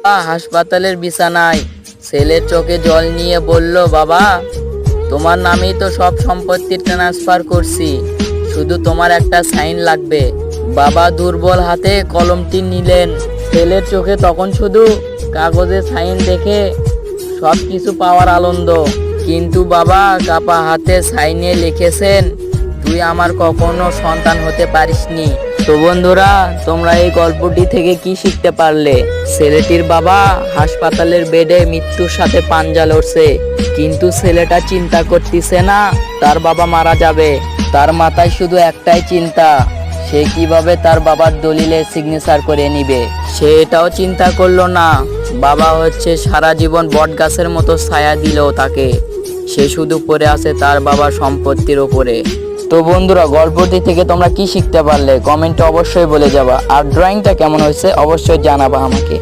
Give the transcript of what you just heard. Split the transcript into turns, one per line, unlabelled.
হাসপাতালের বিছানায় ছেলের চোখে জল নিয়ে বলল, বাবা, তোমার নামেই তো সব সম্পত্তি ট্রান্সফার করছি, শুধু তোমার একটা সাইন লাগবে। বাবা দুর্বল হাতে কলমটি নিলেন। ছেলের চোখে তখন শুধু কাগজে সাইন দেখে সব কিছু পাওয়ার আনন্দ। কিন্তু বাবা কাপা হাতে সাইনে লিখেছেন, তুই আমার কখনো সন্তান হতে পারিসনি। তো বন্ধুরা, তোমরা এই গল্পটি থেকে কি শিখতে পারলে? ছেলেটির বাবা হাসপাতালের বেডে মৃত্যুর সাথে পাঞ্জা লড়ছে, কিন্তু ছেলেটা চিন্তা করতেছে না তার বাবা মারা যাবে। তার মাথায় শুধু একটাই চিন্তা, সে কিভাবে তার বাবার দলিলে সিগনেচার করে নিবে। সে এটাও চিন্তা করলো না বাবা হচ্ছে সারা জীবন বট গাছের মতো ছায়া দিলেও তাকে, সে শুধু পড়ে আছে তার বাবার সম্পত্তির ওপরে। তো বন্ধুরা, গল্পটি থেকে তোমরা কি শিখতে পারলে কমেন্টে অবশ্যই বলে যাবা। আর ড্রয়িংটা কেমন হয়েছে অবশ্যই জানাবা আমাকে।